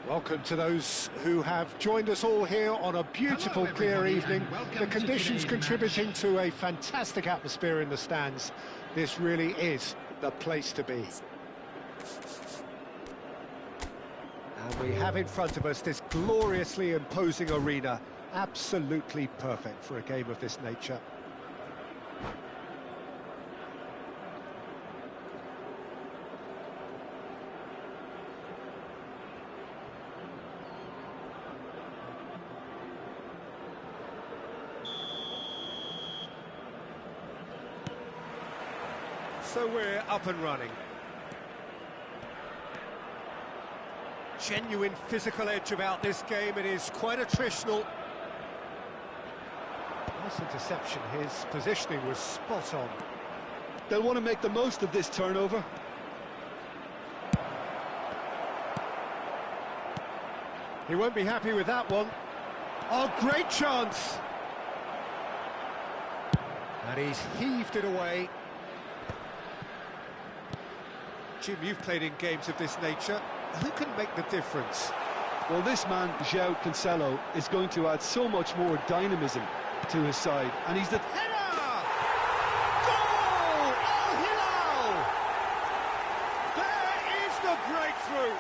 Welcome to those who have joined us all here on a beautiful, clear evening. The conditions contributing to a fantastic atmosphere in the stands. This really is the place to be. And we have in front of us this gloriously imposing arena, absolutely perfect for a game of this nature. So we're up and running. Genuine physical edge about this game. It is quite attritional. Nice interception. His positioning was spot on. They'll want to make the most of this turnover. He won't be happy with that one. Oh, great chance! And he's heaved it away. Jim, you've played in games of this nature. Who can make the difference? Well, this man, João Cancelo, is going to add so much more dynamism to his side. And he's the... Header! Goal! Al Hilal! There is the breakthrough!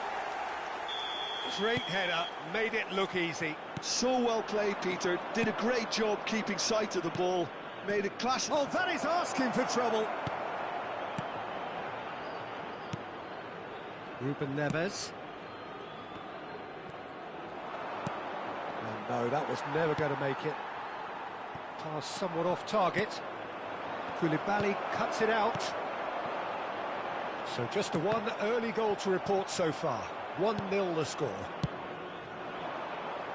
Great header, made it look easy. So well played, Peter. Did a great job keeping sight of the ball. Made it class. Oh, that is asking for trouble. Ruben Neves. And no, that was never going to make it. Pass somewhat off target. Koulibaly cuts it out. So just the one early goal to report so far. 1-0 the score.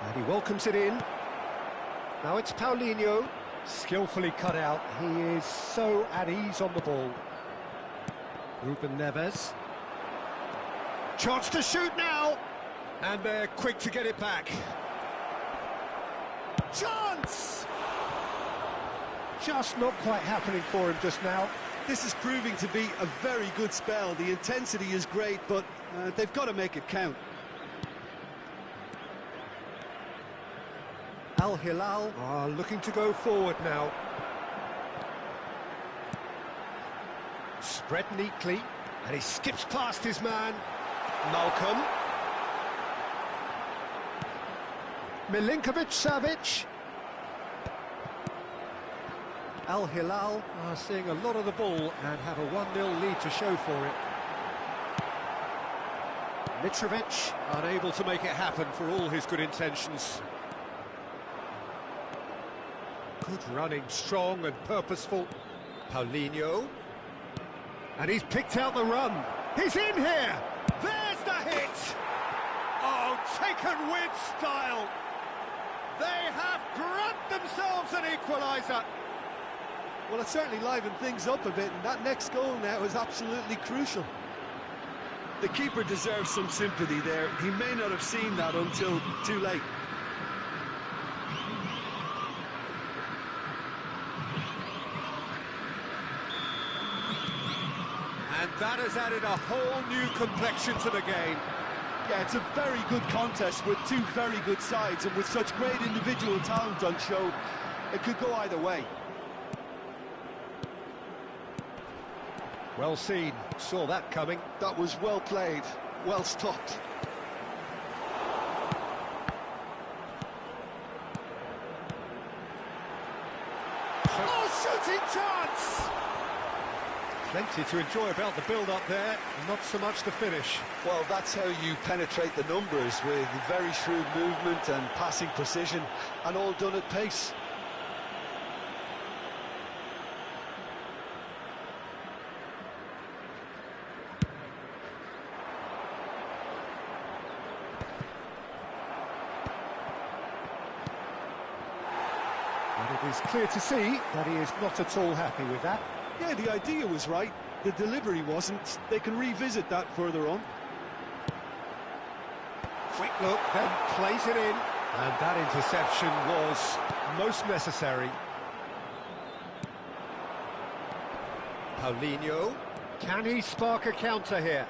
And he welcomes it in. Now it's Paulinho. Skillfully cut out. He is so at ease on the ball. Ruben Neves. Chance to shoot now, and they're quick to get it back. Chance! Just not quite happening for him just now. This is proving to be a very good spell. The intensity is great, but they've got to make it count. Al Hilal are looking to go forward now. Spread neatly, and he skips past his man. Malcolm. Milinkovic-Savic. Al Hilal are seeing a lot of the ball and have a 1-0 lead to show for it. Mitrovic unable to make it happen for all his good intentions. Good running, strong and purposeful. Paulinho. And he's picked out the run. He's in here! There's the hit! Oh, taken with style! They have grabbed themselves an equaliser! Well, it certainly livened things up a bit, and that next goal now is absolutely crucial. The keeper deserves some sympathy there. He may not have seen that until too late. And that has added a whole new complexion to the game. Yeah, it's a very good contest with two very good sides, and with such great individual talent on show, it could go either way. Well seen, saw that coming. That was well played, well stopped. Oh, shooting chance! Plenty to enjoy about the build-up there, not so much the finish. Well, that's how you penetrate the numbers, with very shrewd movement and passing precision, and all done at pace. And it is clear to see that he is not at all happy with that. Yeah, the idea was right, the delivery wasn't. They can revisit that further on. Quick look, then plays it in. And that interception was most necessary. Paulinho. Can he spark a counter here?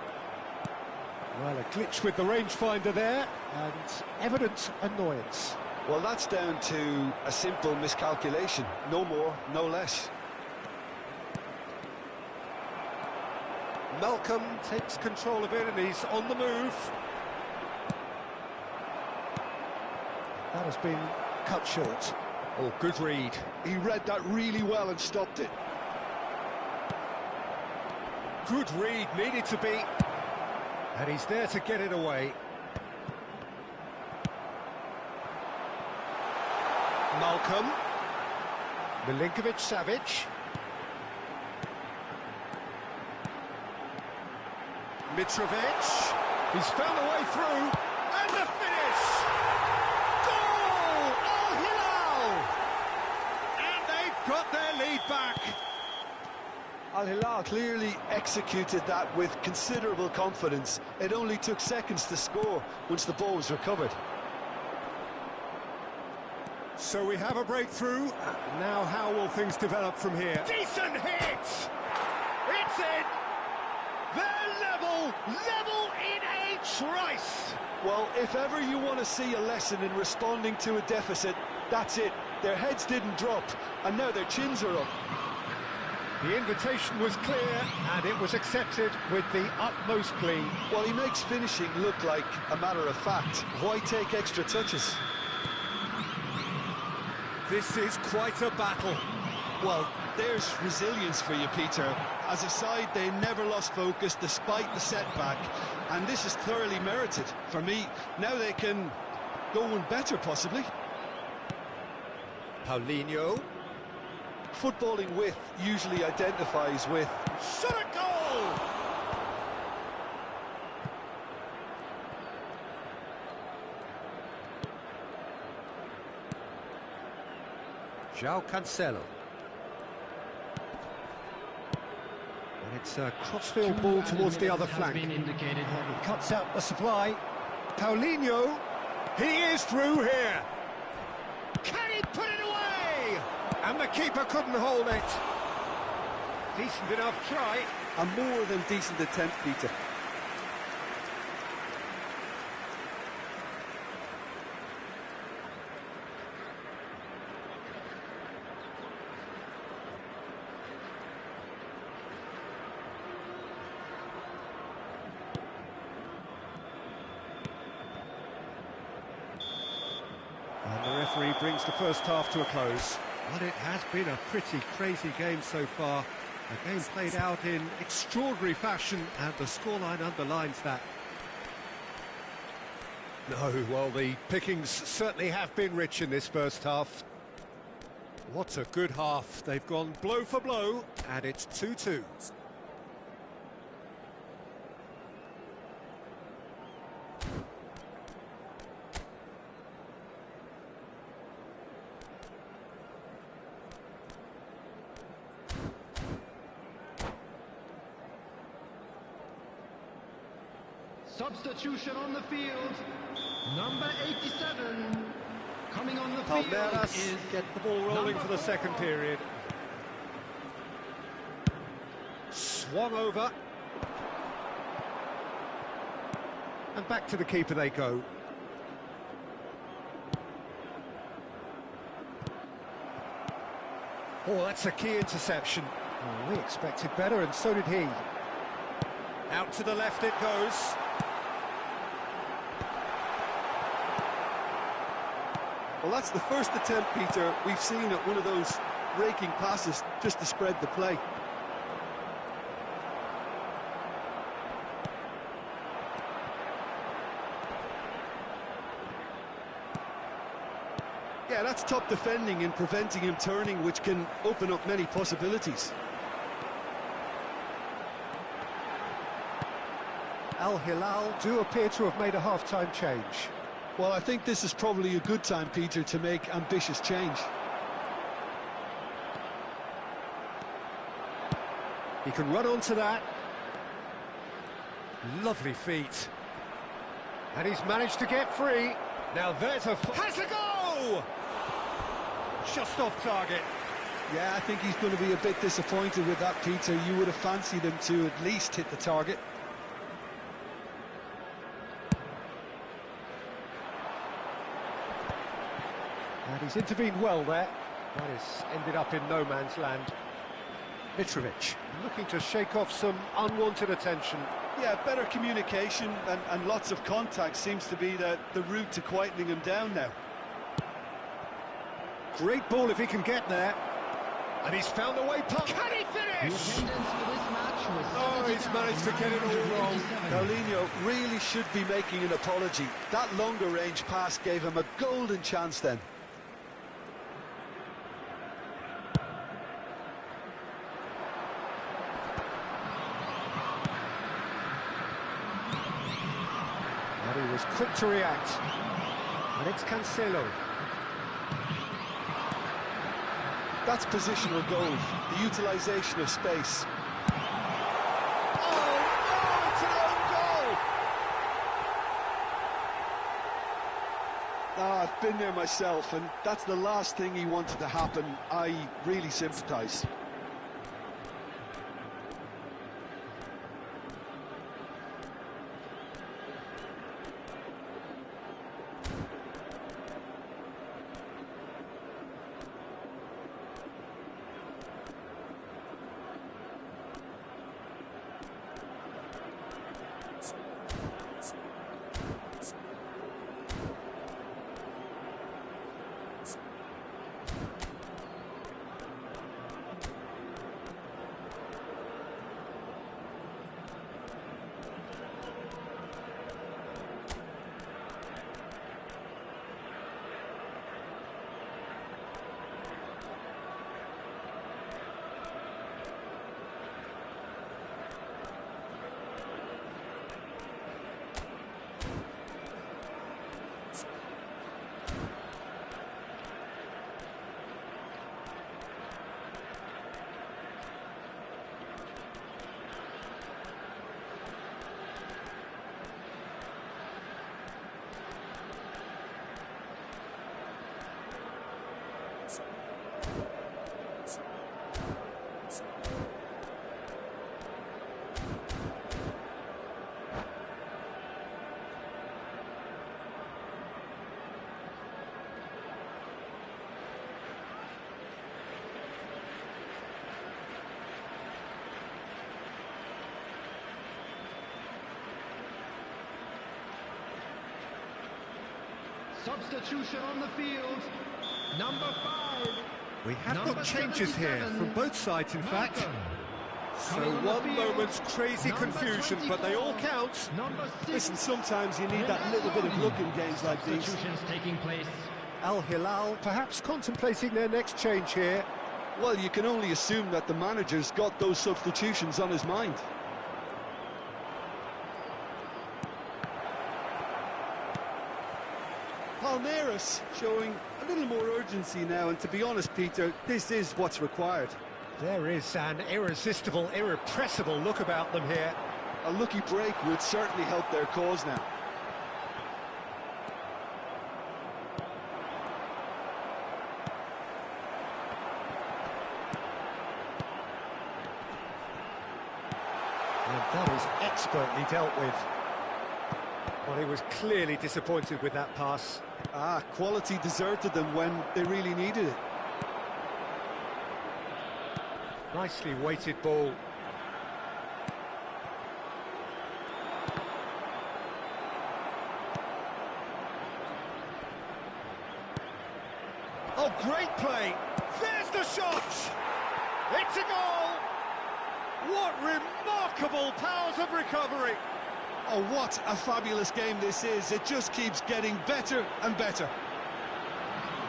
Well, a glitch with the rangefinder there, and evident annoyance. Well, that's down to a simple miscalculation. No more, no less. Malcolm takes control of it and he's on the move. That has been cut short. Oh, good read. He read that really well and stopped it. Good read, needed to be. And he's there to get it away. Malcolm. Milinkovic-Savic. Mitrovic. He's found a way through. And the finish! Goal! Al Hilal! And they've got their lead back. Al Hilal clearly executed that with considerable confidence. It only took seconds to score once the ball was recovered. So we have a breakthrough. Now how will things develop from here? Decent hit! It's in! They're level in a trice! Well, if ever you want to see a lesson in responding to a deficit, that's it. Their heads didn't drop, and now their chins are up. The invitation was clear, and it was accepted with the utmost glee. Well, he makes finishing look like a matter of fact. Why take extra touches? This is quite a battle. Well, there's resilience for you, Peter. As a side, they never lost focus despite the setback, and this is thoroughly merited. For me, now they can go one better, possibly. Paulinho. Footballing with usually identifies with... Shot a goal! João Cancelo. And it's a crossfield ball towards the other flank. And he cuts out the supply. Paulinho, he is through here. Can he put it away? And the keeper couldn't hold it. Decent enough try. A more than decent attempt, Peter. referee brings the first half to a close. Well, it has been a pretty crazy game so far. A game played out in extraordinary fashion, and the scoreline underlines that. No, well, the pickings certainly have been rich in this first half. What a good half. They've gone blow for blow, and it's 2-2. Substitution on the field, number 87. Coming on the field Palmeiras get the ball rolling for the second period. Swung over. And back to the keeper they go. Oh, that's a key interception. Oh, we expected better, and so did he. Out to the left it goes. Well, that's the first attempt, Peter, we've seen at one of those raking passes just to spread the play. Yeah, that's top defending and preventing him turning, which can open up many possibilities. Al Hilal do appear to have made a half-time change. Well, I think this is probably a good time, Peter, to make ambitious change. He can run onto that. Lovely feet. And he's managed to get free. Now there's a... Has a go! Just off target. Yeah, I think he's going to be a bit disappointed with that, Peter. You would have fancied him to at least hit the target. And he's intervened well there. That has ended up in no man's land. Mitrovic looking to shake off some unwanted attention. Yeah, better communication and lots of contact seems to be the route to quietening him down now. Great ball if he can get there. And he's found a way past. Can he finish? Oh, he's managed to get it all wrong. Paulinho really should be making an apology. That longer range pass gave him a golden chance then. And he was quick to react. And it's Cancelo. That's positional goal, the utilisation of space. Oh, no, it's an own goal! I've been there myself, and that's the last thing he wanted to happen. I really sympathise. Substitution on the field. Number 5. We have Number got changes here 77, from both sides, in fact. Malcolm. So Coming on the one field, moment's crazy number confusion, but they all 24, count. Number 6. Listen, sometimes you need that little bit of luck in games like these. Substitutions taking place. Al Hilal perhaps contemplating their next change here. Well, you can only assume that the manager's got those substitutions on his mind. Palmeiras showing a little more urgency now, and to be honest, Peter, this is what's required. There is an irresistible, irrepressible look about them here. A lucky break would certainly help their cause now. And that is expertly dealt with. Well, he was clearly disappointed with that pass. Quality deserted them when they really needed it. Nicely weighted ball. Oh, great play! There's the shot! It's a goal! What remarkable powers of recovery! Oh, what a fabulous game this is. It just keeps getting better and better.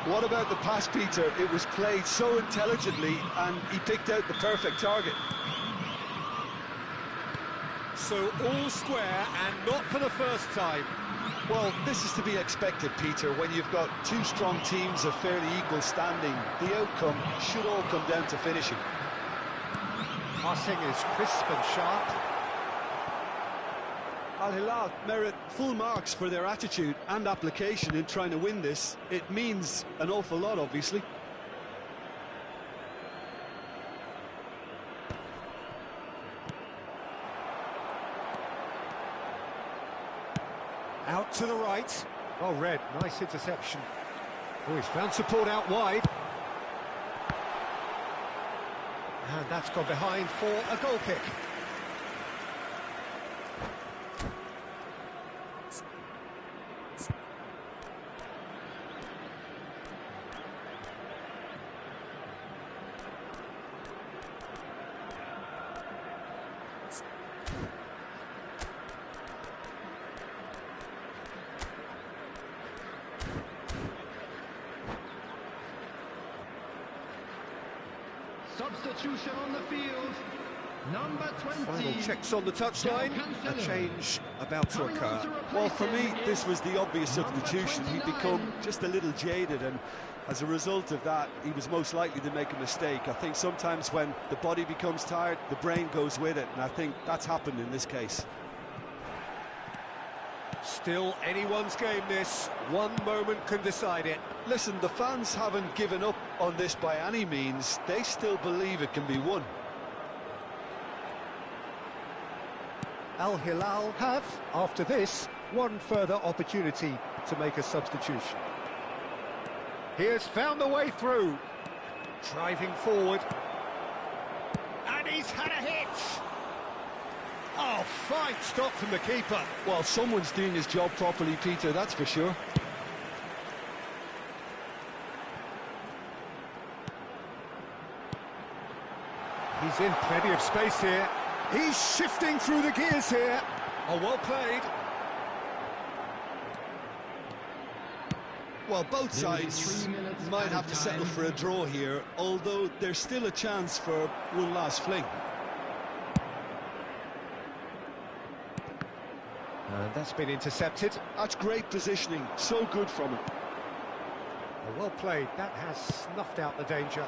What about the pass, Peter? It was played so intelligently and he picked out the perfect target. So all square and not for the first time. Well, this is to be expected, Peter. When you've got two strong teams of fairly equal standing, the outcome should all come down to finishing. Passing is crisp and sharp. Al Hilal merit full marks for their attitude and application in trying to win this. It means an awful lot, obviously. Out to the right. Oh, Red, nice interception. Oh, he's found support out wide. And that's gone behind for a goal kick. Substitution on the field. Number 20. Final checks on the touchline. A change about to Coming on occur. to replace Well, for me, him this was the obvious number substitution. He'd 29. become just a little jaded, and as a result of that, he was most likely to make a mistake. I think sometimes when the body becomes tired, the brain goes with it, and I think that's happened in this case. Still anyone's game, this. One moment can decide it. Listen, the fans haven't given up on this by any means. They still believe it can be won. Al Hilal have, after this, one further opportunity to make a substitution. He has found the way through. Driving forward. And he's had a hit! Oh, fine stop from the keeper. Well, someone's doing his job properly, Peter, that's for sure. He's in plenty of space here. He's shifting through the gears here. Oh, well played. Well, both Nearly sides 3 minutes might added have to settle time. for a draw here, although there's still a chance for one last fling. And that's been intercepted. That's great positioning, so good from him. Oh, well played. That has snuffed out the danger.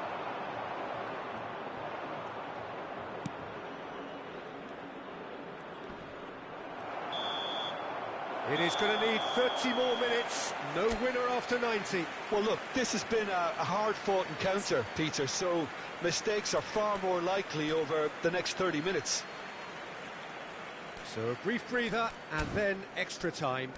It is going to need 30 more minutes. No winner after 90. Well, look, this has been a hard-fought encounter, Peter, so mistakes are far more likely over the next 30 minutes. So a brief breather and then extra time.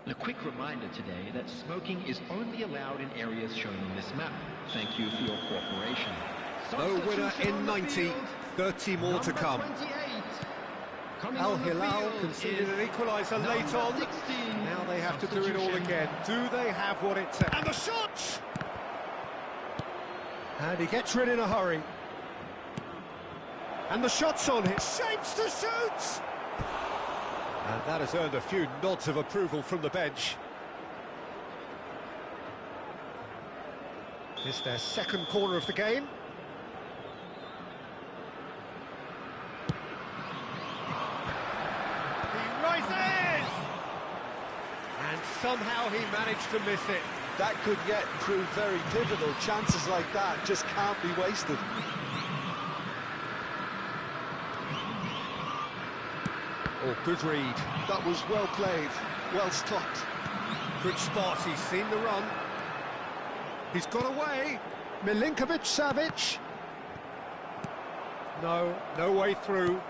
A quick reminder today that smoking is only allowed in areas shown on this map. Thank you for your cooperation. No winner in 90, 30 more to come. Al Hilal conceded an equaliser late on. 16. Now they have to do it all again. Do they have what it takes? And the shot! And he gets rid in a hurry. And the shot's on him. Shapes to shoot! And that has earned a few nods of approval from the bench. It's their second corner of the game. He rises! And somehow he managed to miss it. That could yet prove very pivotal. Chances like that just can't be wasted. Oh, good read. That was well played, well stopped. Good spot, he's seen the run. He's got away. Milinkovic-Savic. No way through.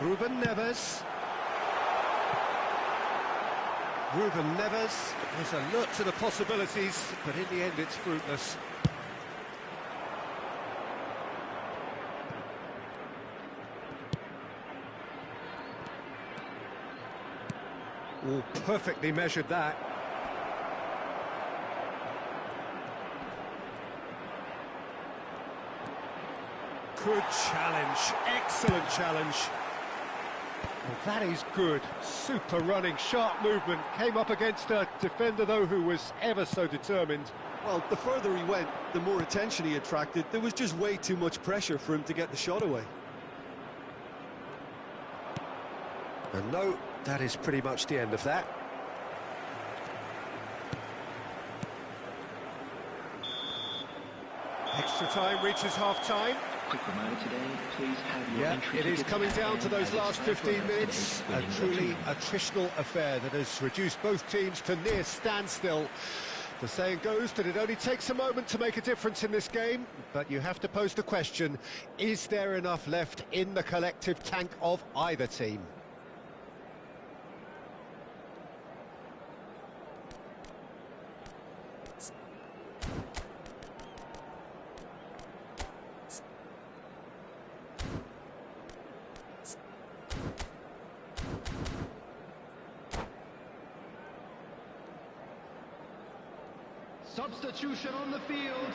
Ruben Neves. Ruben Neves is alert to the possibilities, but in the end it's fruitless. Oh, perfectly measured that. Good challenge, excellent challenge. Well, that is good, super running, sharp movement. Came up against a defender, though, who was ever so determined. Well, the further he went, the more attention he attracted. There was just way too much pressure for him to get the shot away. And no, that is pretty much the end of that. Extra time reaches half-time. Quick reminder today, please have your entry it is tickets coming at down to hand those as last it's 15 time for minutes. A today's truly winning attritional affair that has reduced both teams to near standstill. The saying goes that it only takes a moment to make a difference in this game, but you have to pose the question, is there enough left in the collective tank of either team? Substitution on the field,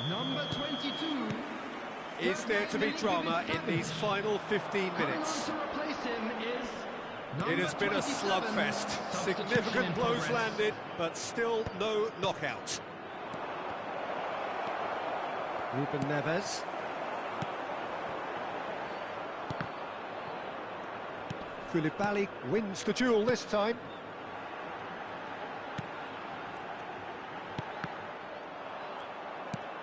number 22. Is there to be drama in these final 15 minutes? To replace him is It has been a slugfest. Significant blows landed, but still no knockout. Ruben Neves. Koulibaly wins the duel this time.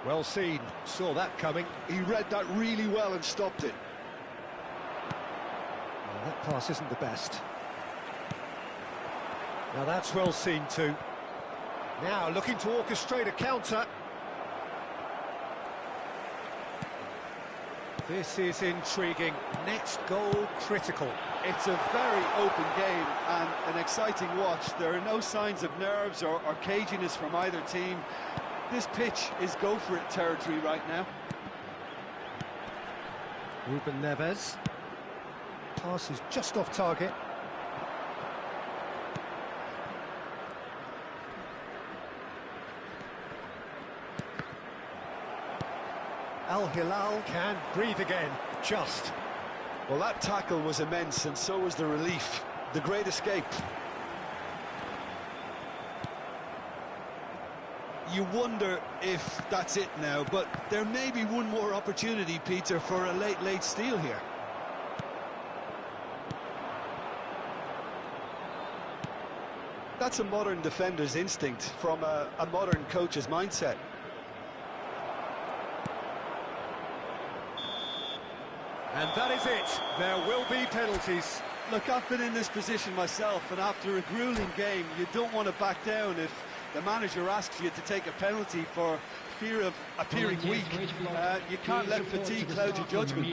Well seen, saw that coming. He read that really well and stopped it. Well, that pass isn't the best. Now that's well seen too. Now looking to orchestrate a counter. This is intriguing. Next goal critical. It's a very open game and an exciting watch. There are no signs of nerves or caginess from either team. This pitch is go-for-it territory right now. Ruben Neves. Pass is just off target. Al Hilal can breathe again, just. Well, that tackle was immense, and so was the relief. The great escape. You wonder if that's it now, but there may be one more opportunity, Peter, for a late steal here. That's a modern defender's instinct from a modern coach's mindset. And that is it. There will be penalties. Look, I've been in this position myself, and after a grueling game, you don't want to back down if the manager asks you to take a penalty for fear of appearing weak. You can't let fatigue cloud your judgment.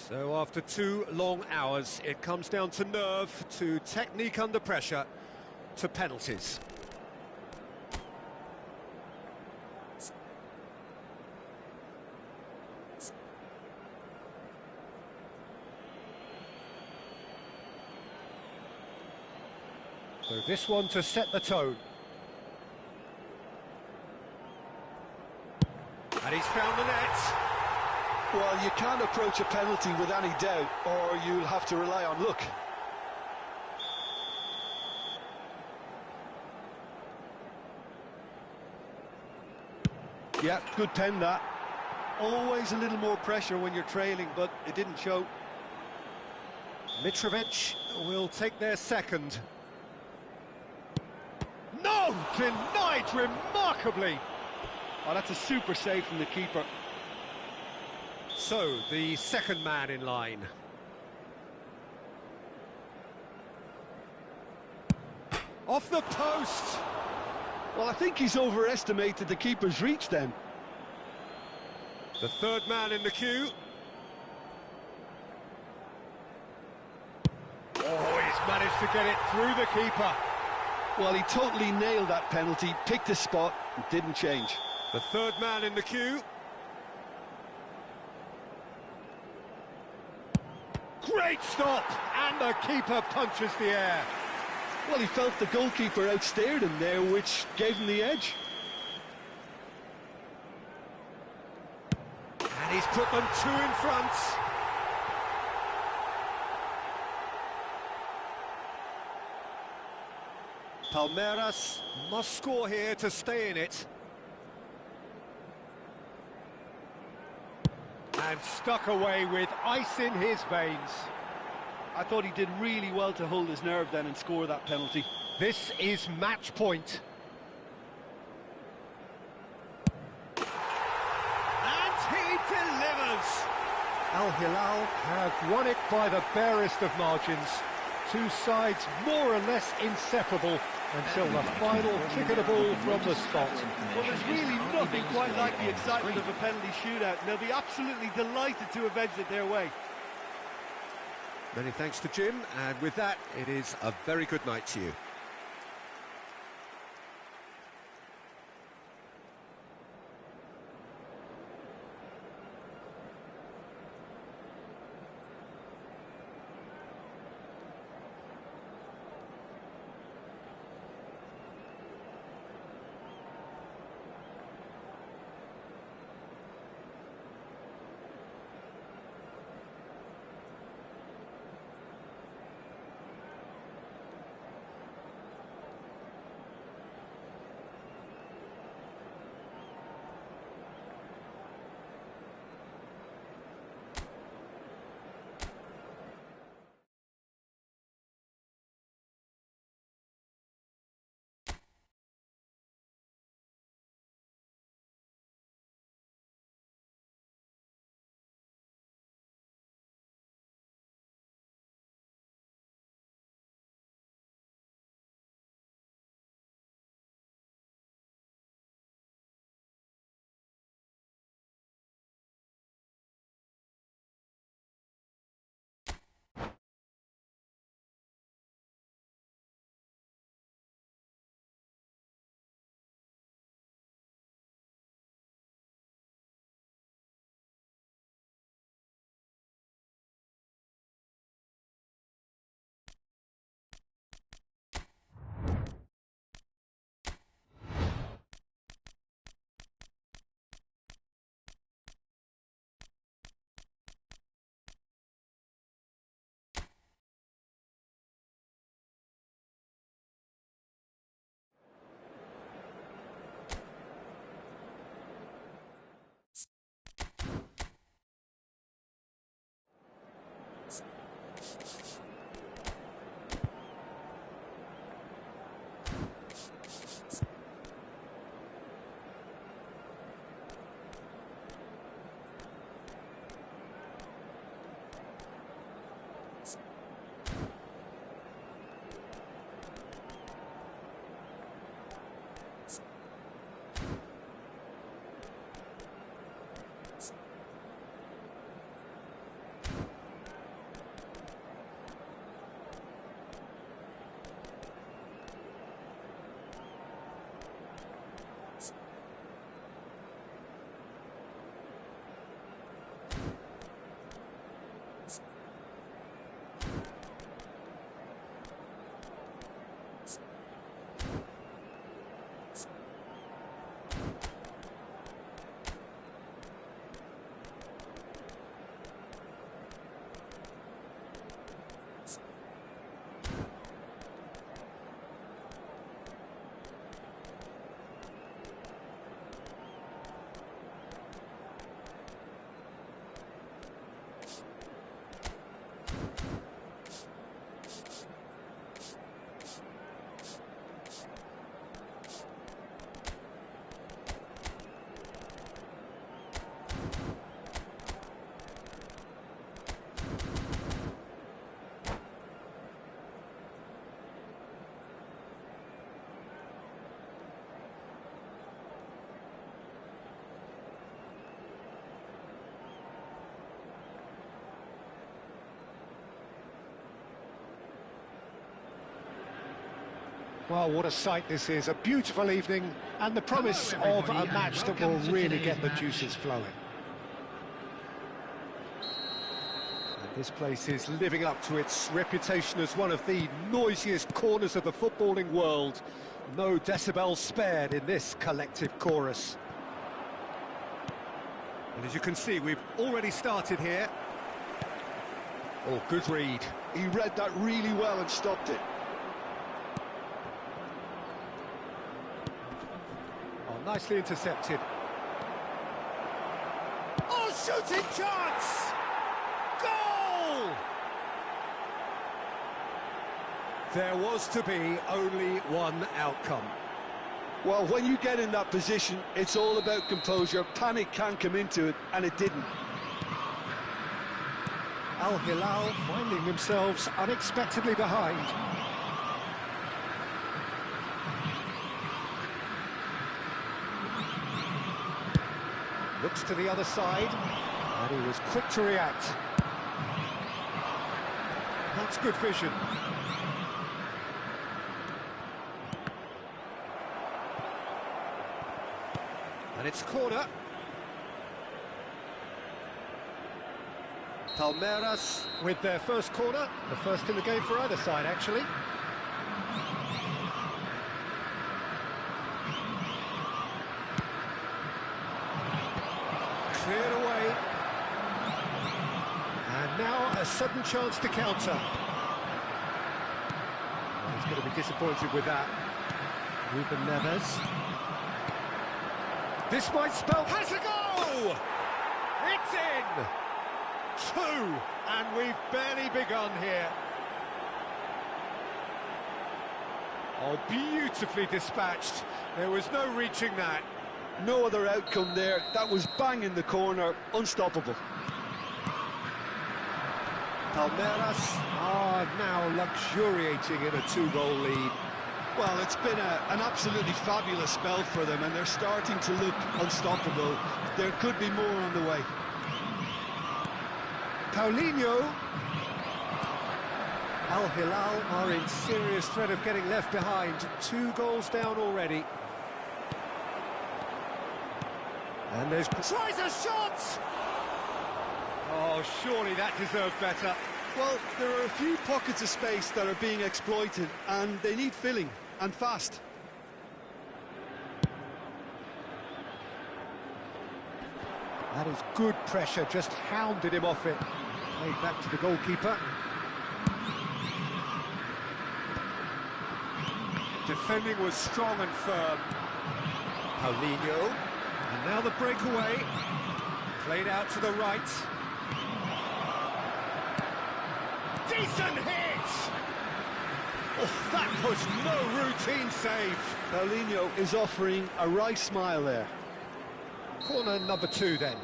So after 2 long hours, it comes down to nerve, to technique under pressure, to penalties. So this one to set the tone. And he's found the net. Well, you can't approach a penalty with any doubt, or you'll have to rely on luck. Yeah, good pen that. Always a little more pressure when you're trailing, but it didn't show. Mitrovic will take their second. No! Denied remarkably! Oh, that's a super save from the keeper. So, the second man in line. Off the post! Well, I think he's overestimated the keeper's reach then. The third man in the queue. Oh, he's managed to get it through the keeper. Well, he totally nailed that penalty, picked his spot, and didn't change. The third man in the queue. Great stop! And the keeper punches the air. Well, he felt the goalkeeper outstared him there, which gave him the edge. And he's put them 2 in front. Palmeiras must score here to stay in it. And stuck away with ice in his veins. I thought he did really well to hold his nerve then and score that penalty. This is match point. And he delivers! Al Hilal have won it by the barest of margins. Two sides more or less inseparable until the final kick of the ball from the spot. Well, there's really nothing quite like the excitement of a penalty shootout, and they'll be absolutely delighted to have edged it their way. Many thanks to Jim, and with that, it is a very good night to you. Well, what a sight this is. A beautiful evening and the promise of a match that will really get the juices flowing. And this place is living up to its reputation as one of the noisiest corners of the footballing world. No decibels spared in this collective chorus. And as you can see, we've already started here. Oh, good read. He read that really well and stopped it. Oh, nicely intercepted. Oh, shooting chance! Goal! There was to be only one outcome. Well, when you get in that position, it's all about composure. Panic can come into it, and it didn't. Al Hilal finding themselves unexpectedly behind. Looks to the other side, and he was quick to react. That's good vision. And it's corner. Palmeiras with their first corner, the first in the game for either side, actually. Cleared away. And now a sudden chance to counter. He's going to be disappointed with that. Ruben Neves. This might spell... Has a goal! It's in! 2, and we've barely begun here. Oh, beautifully dispatched. There was no reaching that. No other outcome there. That was bang in the corner, unstoppable. Palmeiras are now luxuriating in a 2-goal lead. Well, it's been an absolutely fabulous spell for them, and they're starting to look unstoppable. There could be more on the way. Paulinho. Al Hilal are in serious threat of getting left behind. 2 goals down already. And there's... Tries a shot! Oh, surely that deserved better. Well, there are a few pockets of space that are being exploited, and they need filling, and fast. That is good pressure, just hounded him off it. Played back to the goalkeeper. Defending was strong and firm. Paulinho. And now the breakaway. Played out to the right. Decent hit! Oh, that was no routine save. Paulinho is offering a wry smile there. Corner number 2 then.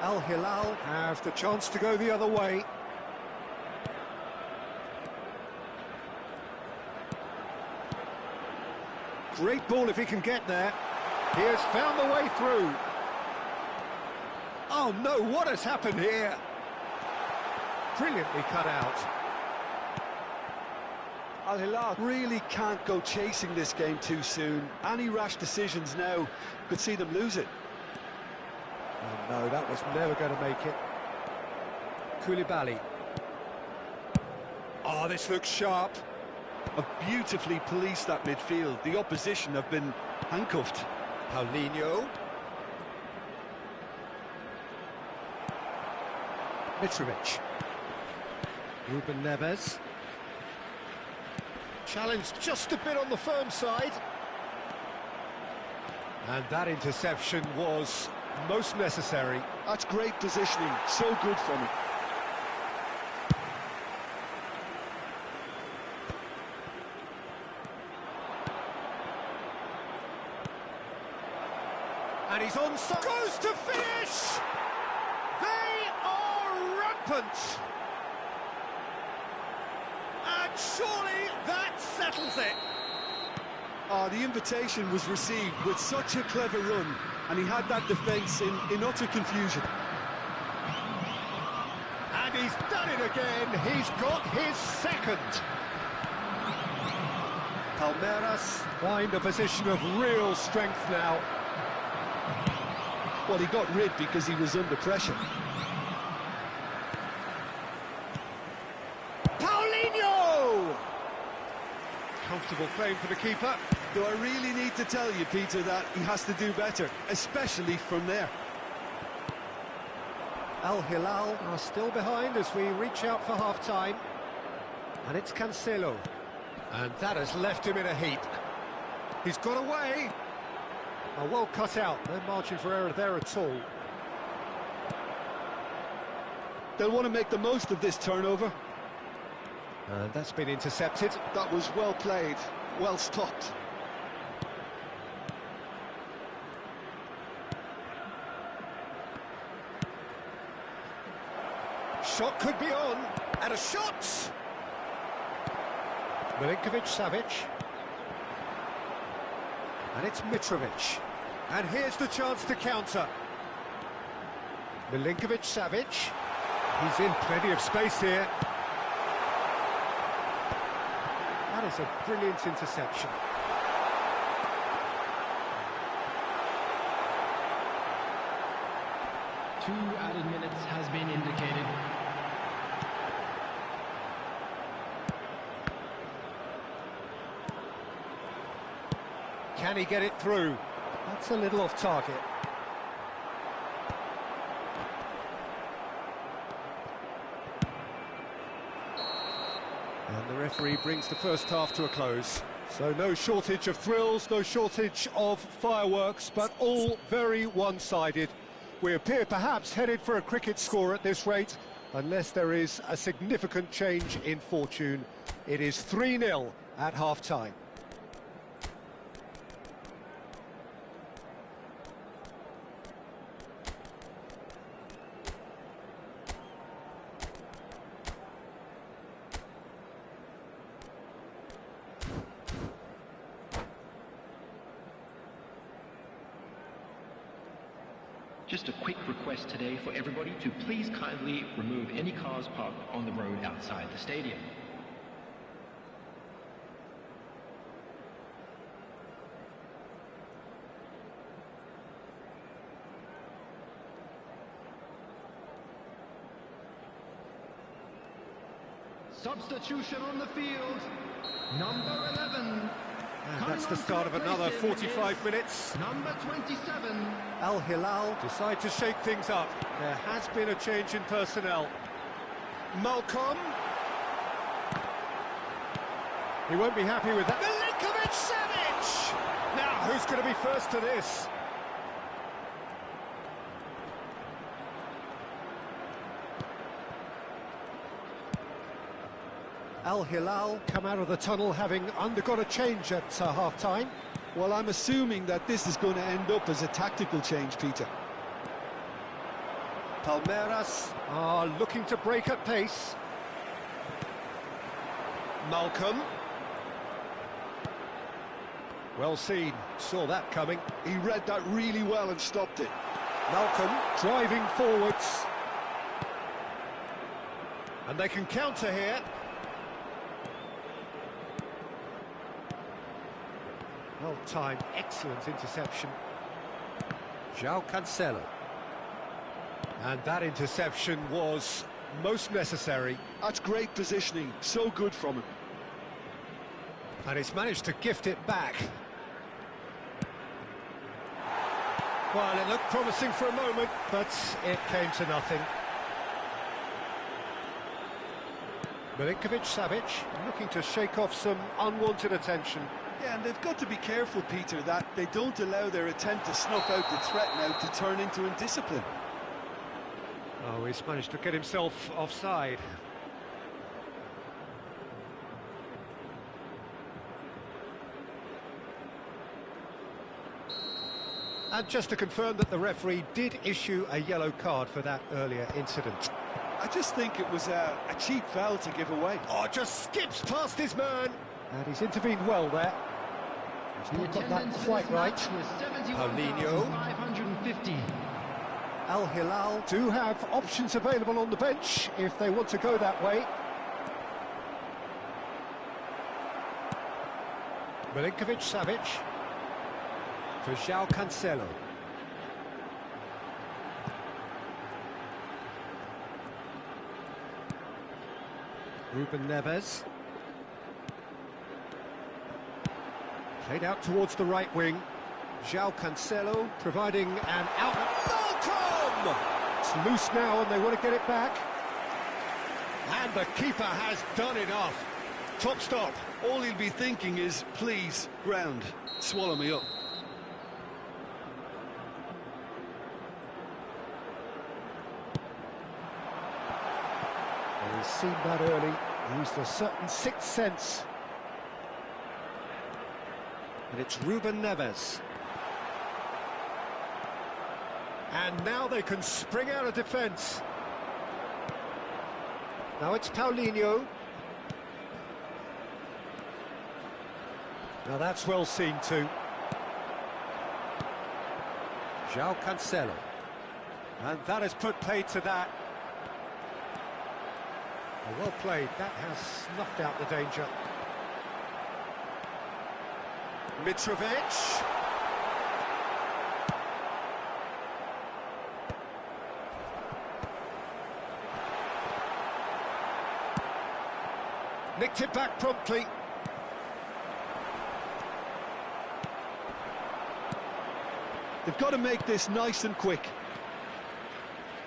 Al Hilal have the chance to go the other way. Great ball if he can get there. He has found the way through. Oh no, what has happened here? Brilliantly cut out. Al Hilal really can't go chasing this game too soon. Any rash decisions now could see them lose it. Oh no, that was never going to make it. Koulibaly. Oh, this looks sharp. Have beautifully policed that midfield. The opposition have been handcuffed. Paulinho. Mitrovic. Ruben Neves. Challenged just a bit on the firm side. And that interception was most necessary. That's great positioning, so good from him. And he's on, goes to finish! They are rampant! And surely that settles it. Oh, the invitation was received with such a clever run, and he had that defence in utter confusion. And he's done it again. He's got his second. Palmeiras find a position of real strength now. Well, he got rid because he was under pressure. Paulinho! Comfortable claim for the keeper. Do I really need to tell you, Peter, that he has to do better, especially from there? Al Hilal are still behind as we reach out for half-time. And it's Cancelo. And that has left him in a heap. He's got away. Oh, well cut out. No margin for error there at all. They'll want to make the most of this turnover. And that's been intercepted. That was well played, well stopped. Shot could be on, and a shot! Milinkovic-Savic. And it's Mitrovic. And here's the chance to counter. Milinkovic-Savic. He's in plenty of space here. That is a brilliant interception. Two added minutes has been indicated. Can he get it through? That's a little off target. And the referee brings the first half to a close. So no shortage of thrills, no shortage of fireworks, but all very one-sided. We appear perhaps headed for a cricket score at this rate, unless there is a significant change in fortune. It is 3-0 at half-time. Just a quick request today for everybody to please kindly remove any cars parked on the road outside the stadium. Substitution on the field. Number 11. And that's the start of another 45 minutes. Number 27. Al Hilal decide to shake things up. There has been a change in personnel. Malcolm. He won't be happy with that. Milinkovic-Savic! Now, who's going to be first to this? Al Hilal come out of the tunnel having undergone a change at half-time. Well, I'm assuming that this is going to end up as a tactical change, Peter. Palmeiras are looking to break at pace. Malcolm. Well seen, saw that coming. He read that really well and stopped it. Malcolm driving forwards. And they can counter here. Well timed, excellent interception. João Cancelo. And that interception was most necessary. That's great positioning, so good from him. And he's managed to gift it back. Well, it looked promising for a moment, but it came to nothing. Milinkovic-Savic looking to shake off some unwanted attention. Yeah, and they've got to be careful, Peter, that they don't allow their attempt to snuff out the threat now to turn into indiscipline. Oh, he's managed to get himself offside. And just to confirm that the referee did issue a yellow card for that earlier incident. I just think it was a cheap foul to give away. Oh, just skips past his man. And he's intervened well there. He's The not got that attendance for quite this right. match was Paulinho. 71,550. Al Hilal do have options available on the bench if they want to go that way. Milinkovic-Savic for João Cancelo. Ruben Neves. Played out towards the right wing. João Cancelo providing an outlet. Malcolm! It's loose now and they want to get it back. And the keeper has done enough. Top stop. All he'll be thinking is, please, ground, swallow me up. Well, he's seen that early. Used a certain sixth sense. And it's Ruben Neves. And now they can spring out of defence. Now it's Paulinho. Now that's well seen too. João Cancelo. And that has put paid to that. Well played, that has snuffed out the danger. Mitrovic. Nicked it back promptly. They've got to make this nice and quick.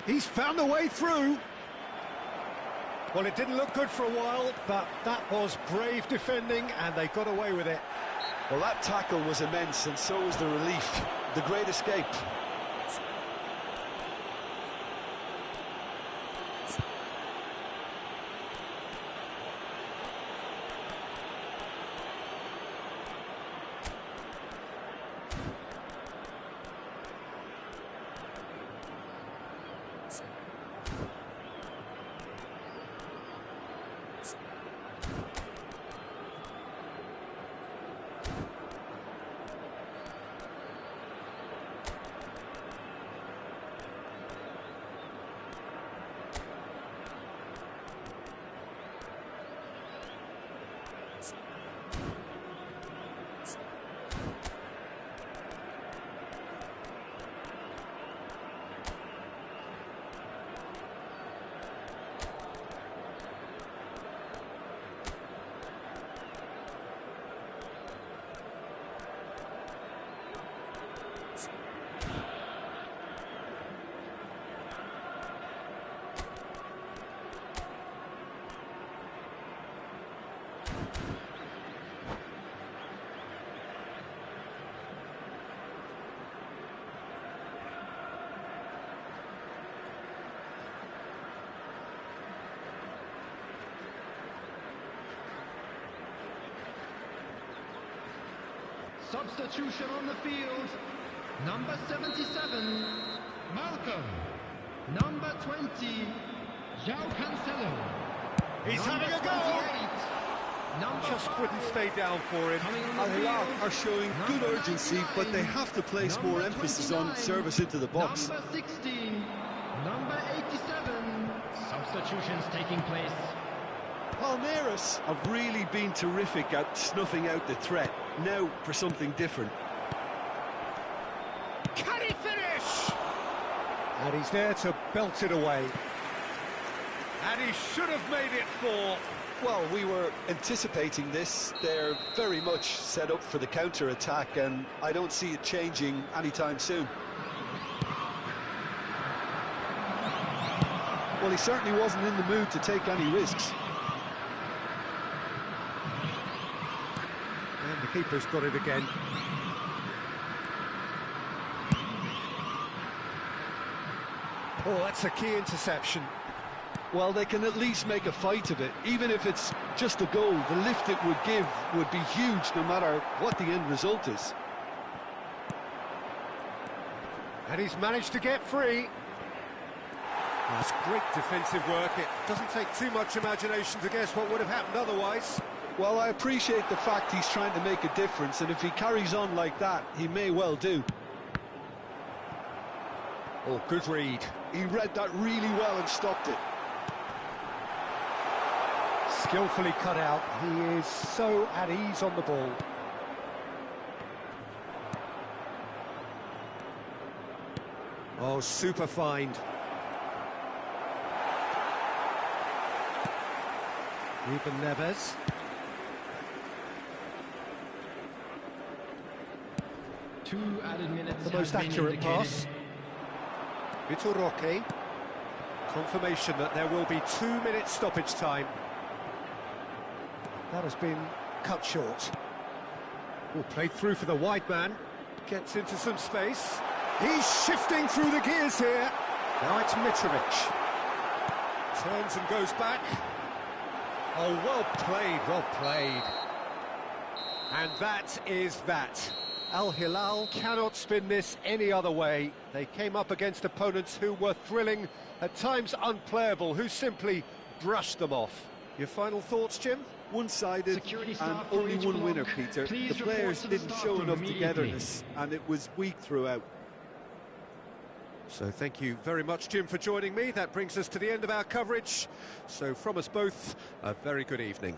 He's found a way through. Well, it didn't look good for a while, but that was brave defending, and they got away with it. Well, that tackle was immense, and so was the relief. The great escape. Substitution on the field. Number 77, Malcolm. Number 20, João Cancelo. He's Number having a go! 28, number Just 5, wouldn't stay down for him. coming on Al the Hilal field. are showing good Number urgency, 99, but they have to place more number emphasis on 29, service into the box. Number 16, number 87. Substitutions taking place. Palmeiras have really been terrific at snuffing out the threat. Now for something different. Can he finish? And he's there to belt it away. And he should have made it 4. Well, we were anticipating this. They're very much set up for the counter-attack, and I don't see it changing anytime soon. Well, he certainly wasn't in the mood to take any risks. And the keeper's got it again. Oh, that's a key interception. Well, they can at least make a fight of it. Even if it's just a goal, the lift it would give would be huge no matter what the end result is. And he's managed to get free. That's great defensive work. It doesn't take too much imagination to guess what would have happened otherwise. Well, I appreciate the fact he's trying to make a difference, and if he carries on like that, he may well do. Oh, good read. He read that really well and stopped it. Skillfully cut out. He is so at ease on the ball. Oh, super find. Ruben Neves. Two added minutes. The most accurate pass. Vitor Roque. Confirmation that there will be 2 minutes stoppage time. That has been cut short. Oh, played through for the wide man. Gets into some space. He's shifting through the gears here. Now it's Mitrovic. Turns and goes back. Oh, well played, well played. And that is that. Al Hilal cannot spin this any other way. They came up against opponents who were thrilling, at times unplayable, who simply brushed them off. Your final thoughts, Jim? One-sided Security and staff for only each one block. winner, Peter. Please The report players to the didn't staff show room enough immediately. togetherness, and it was weak throughout. So thank you very much, Jim, for joining me. That brings us to the end of our coverage. So from us both, a very good evening.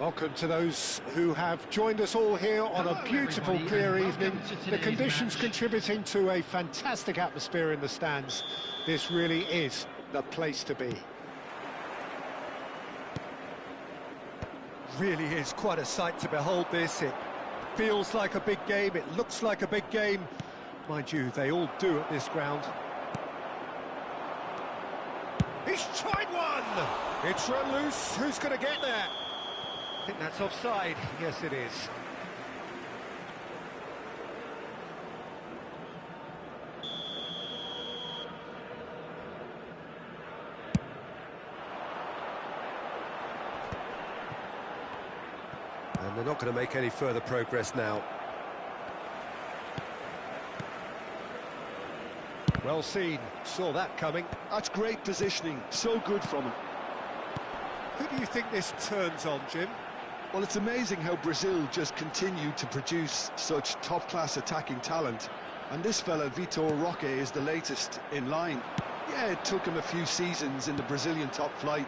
Welcome to those who have joined us all here on a beautiful, everybody, clear and evening. welcome to The today's conditions match. contributing to a fantastic atmosphere in the stands. This really is the place to be. Really is quite a sight to behold this. It feels like a big game, it looks like a big game. Mind you, they all do at this ground. He's tried one! It's run loose, who's going to get there? I think that's offside. Yes, it is. And they're not going to make any further progress now. Well seen, saw that coming. That's great positioning, so good from him. Who do you think this turns on, Jim? Well, it's amazing how Brazil just continue to produce such top-class attacking talent. And this fella, Vitor Roque, is the latest in line. Yeah, it took him a few seasons in the Brazilian top flight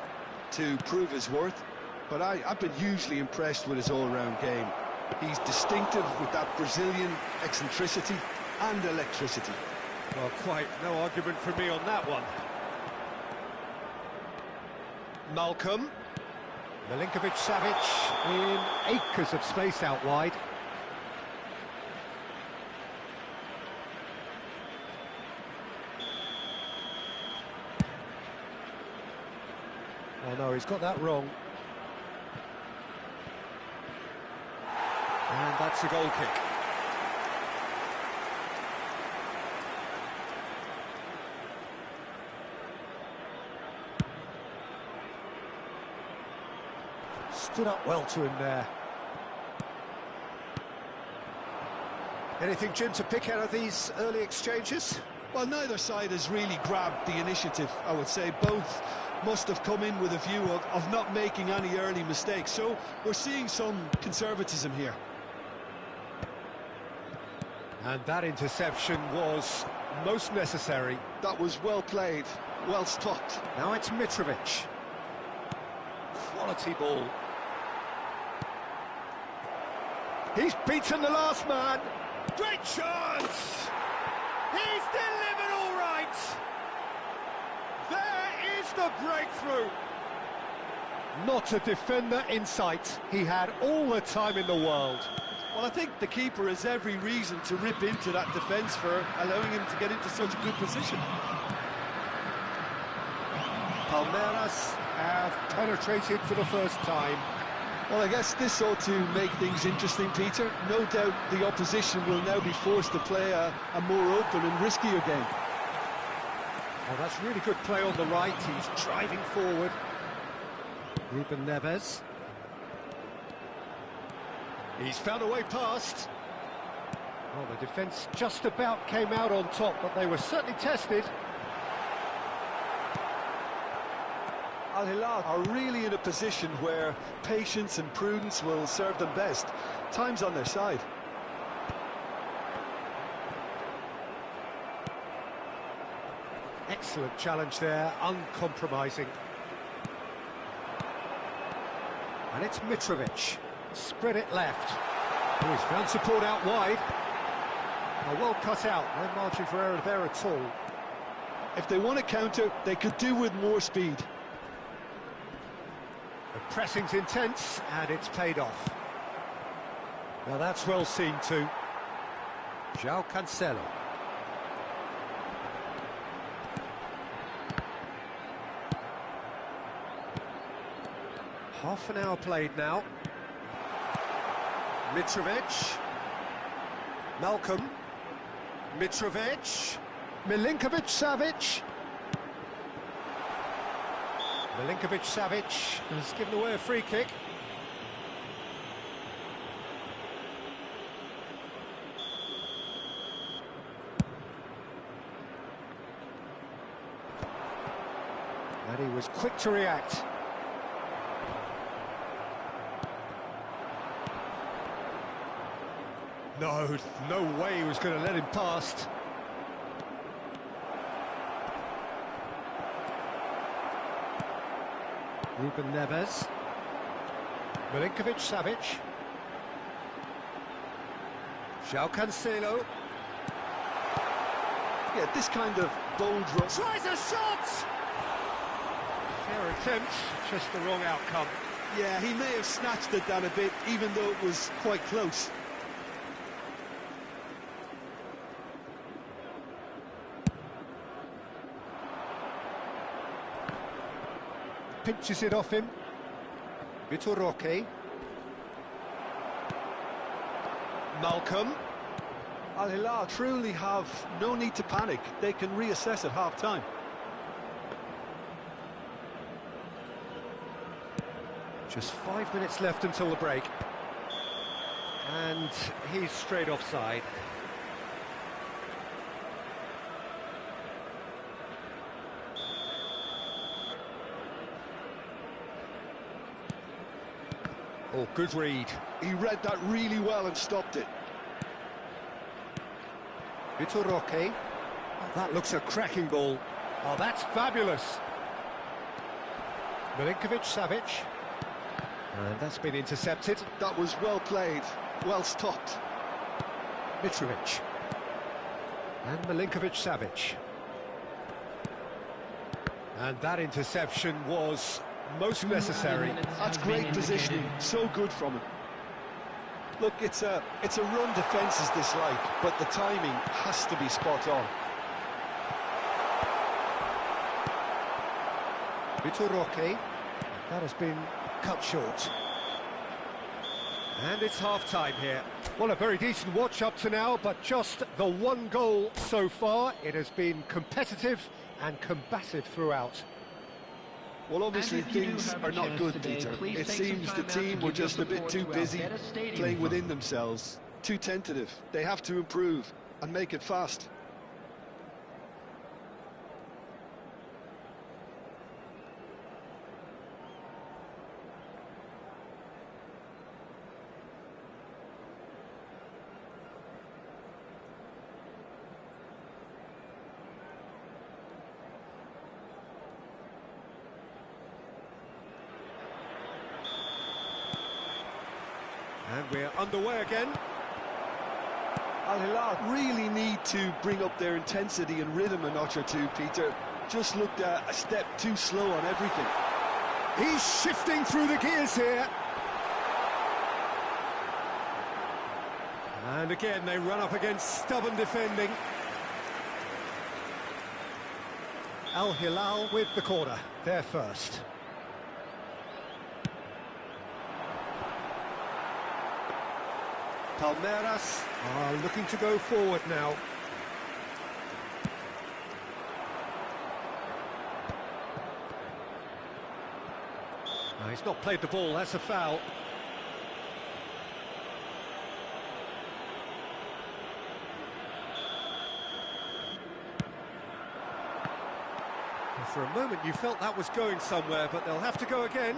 to prove his worth, but I've been hugely impressed with his all-round game. He's distinctive with that Brazilian eccentricity and electricity. Well, quite no argument from me on that one. Malcolm. Milinkovic-Savic in acres of space out wide. Oh no, he's got that wrong. And that's a goal kick. Stood up well to him there. Anything, Jim, to pick out of these early exchanges? Well, neither side has really grabbed the initiative, I would say. Both must have come in with a view of not making any early mistakes. So we're seeing some conservatism here. And that interception was most necessary. That was well played, well stopped. Now it's Mitrovic. Quality ball. He's beaten the last man. Great chance! He's delivered all right! There is the breakthrough! Not a defender in sight. He had all the time in the world. Well, I think the keeper has every reason to rip into that defence for allowing him to get into such a good position. Palmeiras have penetrated for the first time. Well, I guess this ought to make things interesting, Peter. No doubt the opposition will now be forced to play a more open and riskier game. Oh, that's really good play on the right. He's driving forward. Ruben Neves. He's found a way past. Well, the defence just about came out on top, but they were certainly tested. Al Hilal are really in a position where patience and prudence will serve them best. Time's on their side. Excellent challenge there, uncompromising. And it's Mitrovic. Spread it left. Oh, he's found support out wide. Oh, well cut out, no margin for error there at all. If they want to counter, they could do with more speed. The pressing's intense, and it's paid off. Now that's well seen too. João Cancelo. Half an hour played now. Mitrovic. Malcolm. Mitrovic. Milinkovic-Savic. Milinkovic-Savic has given away a free kick. And he was quick to react. No way he was going to let him past. Ruben Neves. Milinkovic-Savic. João Cancelo. Yeah, this kind of bold run. Tries a shot! Fair attempt, just the wrong outcome. Yeah, he may have snatched it down a bit, even though it was quite close. Pinches it off him. Vitor Roque. Malcolm. Al Hilal truly have no need to panic. They can reassess at half-time. Just 5 minutes left until the break. And he's straight offside. Oh, good read. He read that really well and stopped it. Vitor Roque. Oh, that looks a cracking ball. Oh, that's fabulous. Milinkovic-Savic. And that's been intercepted. That was well played, well stopped. Mitrovic. And Milinkovic-Savic. And that interception was most necessary. That's great positioning, so good from him. Look, it's a run defence is dislike, but the timing has to be spot on. Vitor Roque. That has been cut short. And it's half-time here. Well, a very decent watch up to now, but just the one goal so far. It has been competitive and combative throughout. Well, obviously things are not good, Peter. It seems the team were just a bit too busy playing within themselves, too tentative. They have to improve and make it fast. And we're underway again. Al Hilal really need to bring up their intensity and rhythm a notch or two, Peter. Just looked a step too slow on everything. He's shifting through the gears here. And again, they run up against stubborn defending. Al Hilal with the corner, they're first. Palmeiras are looking to go forward now. No, he's not played the ball, that's a foul. And for a moment you felt that was going somewhere, but they'll have to go again.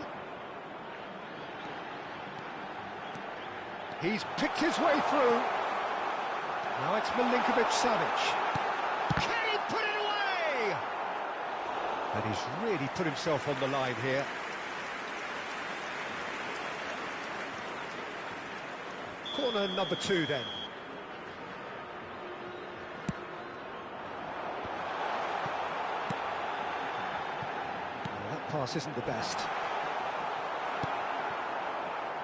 He's picked his way through. Now it's Milinkovic-Savic. Can he put it away? And he's really put himself on the line here. Corner number 2 then. Well, that pass isn't the best.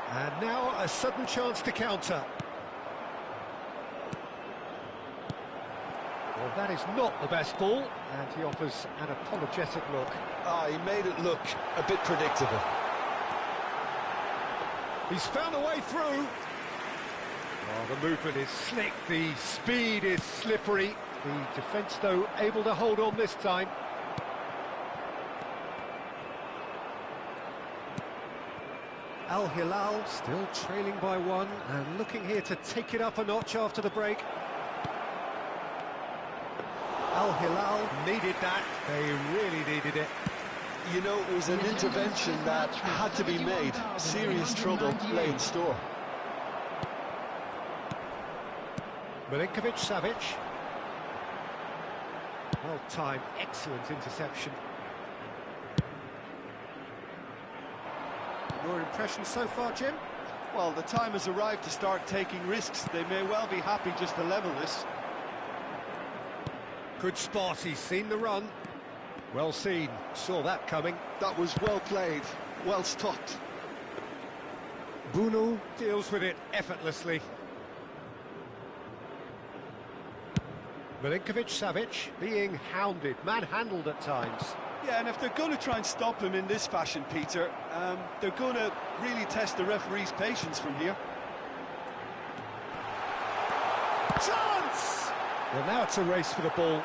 And now a sudden chance to counter. Well, that is not the best ball, and he offers an apologetic look. He made it look a bit predictable. He's found a way through. Oh, the movement is slick, the speed is slippery. The defence, though, able to hold on this time. Al Hilal still trailing by 1 and looking here to take it up a notch after the break. Al Hilal needed that, they really needed it. You know, it was an intervention that had to be made. Serious trouble lay in store. Milinkovic-Savic. Well timed, excellent interception. Your impression so far, Jim? Well, the time has arrived to start taking risks. They may well be happy just to level this. Good spot, he's seen the run. Well seen, saw that coming. That was well played, well stopped. Bunu deals with it effortlessly. Milinkovic-Savic being hounded, manhandled at times. Yeah, and if they're going to try and stop him in this fashion, Peter, they're going to really test the referee's patience from here. Chance! Well, now it's a race for the ball.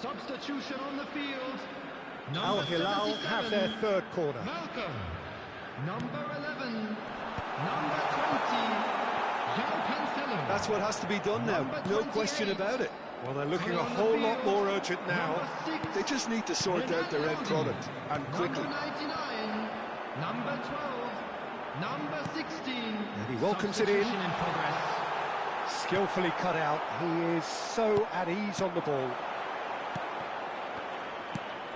Substitution on the field. Al Hilal have their third corner. Malcolm. Number 11. Number 20. João Cancelo. That's what has to be done now, no question about it. Well, they're looking a whole lot more urgent now. Number 6. They just need to sort out their end product, and quickly. Number 99. Number 12. Number 16. And he welcomes it in. Substitution in progress. Skillfully cut out. He is so at ease on the ball.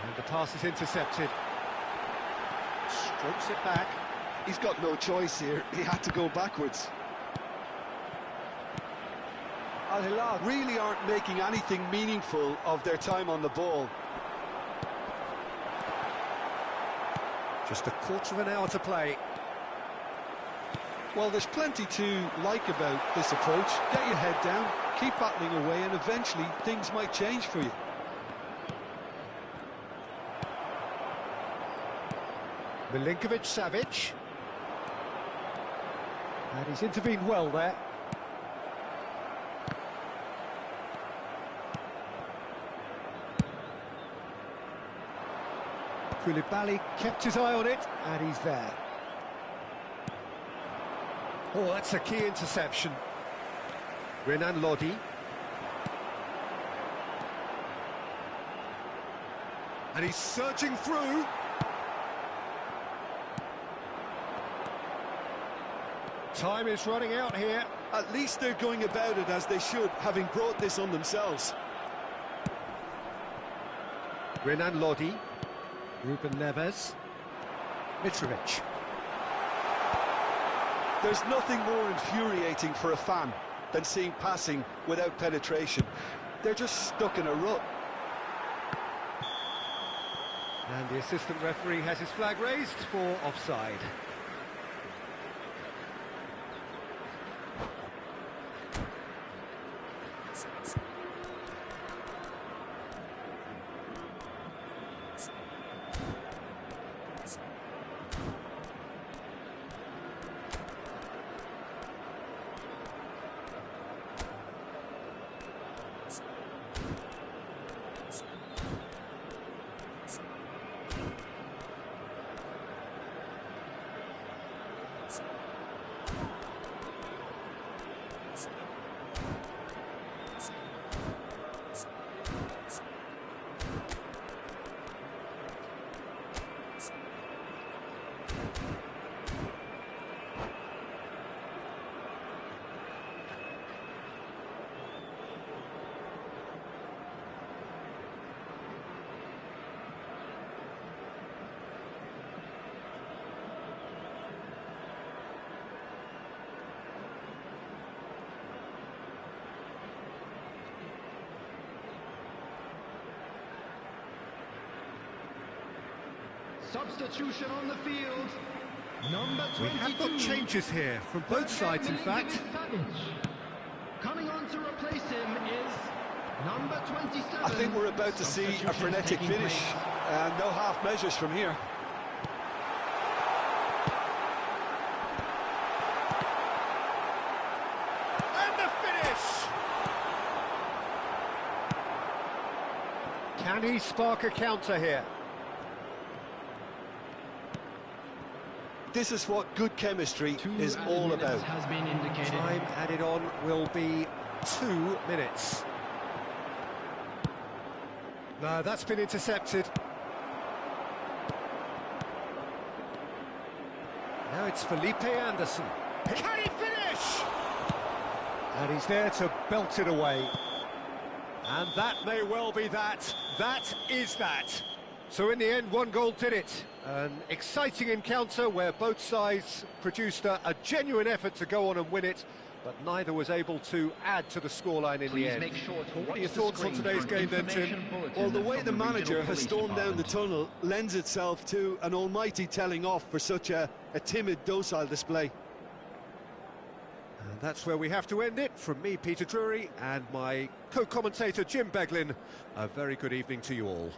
And the pass is intercepted. Strokes it back. He's got no choice here, he had to go backwards. Al Hilal really aren't making anything meaningful of their time on the ball. Just a quarter of an hour to play. Well, there's plenty to like about this approach. Get your head down, keep battling away, and eventually things might change for you. Milinkovic-Savic. And he's intervened well there. Koulibaly kept his eye on it, and he's there. Oh, that's a key interception. Renan Lodi. And he's searching through. Time is running out here. At least they're going about it as they should, having brought this on themselves. Renan Lodi. Ruben Neves. Mitrovic. There's nothing more infuriating for a fan than seeing passing without penetration. They're just stuck in a rut. And the assistant referee has his flag raised for offside. Substitution on the field. Number 22. We have got changes here from both sides, in fact. Coming on to replace him is number 27. I think we're about to see a frenetic finish. No half measures from here. And the finish! Can he spark a counter here? This is what good chemistry is all about. Has been indicated. Time added on will be 2 minutes. No, that's been intercepted. Now it's Felipe Anderson. Can he finish? And he's there to belt it away. And that may well be that. That is that. So in the end, 1 goal did it. An exciting encounter where both sides produced a genuine effort to go on and win it, but neither was able to add to the scoreline in the end. Make sure to What are watch your the thoughts on screen today's for game then, information Jim? bulletins Well, the way from the regional manager has police stormed down the department. tunnel lends itself to an almighty telling off for such a timid, docile display. And that's where we have to end it. From me, Peter Drury, and my co-commentator, Jim Beglin, a very good evening to you all.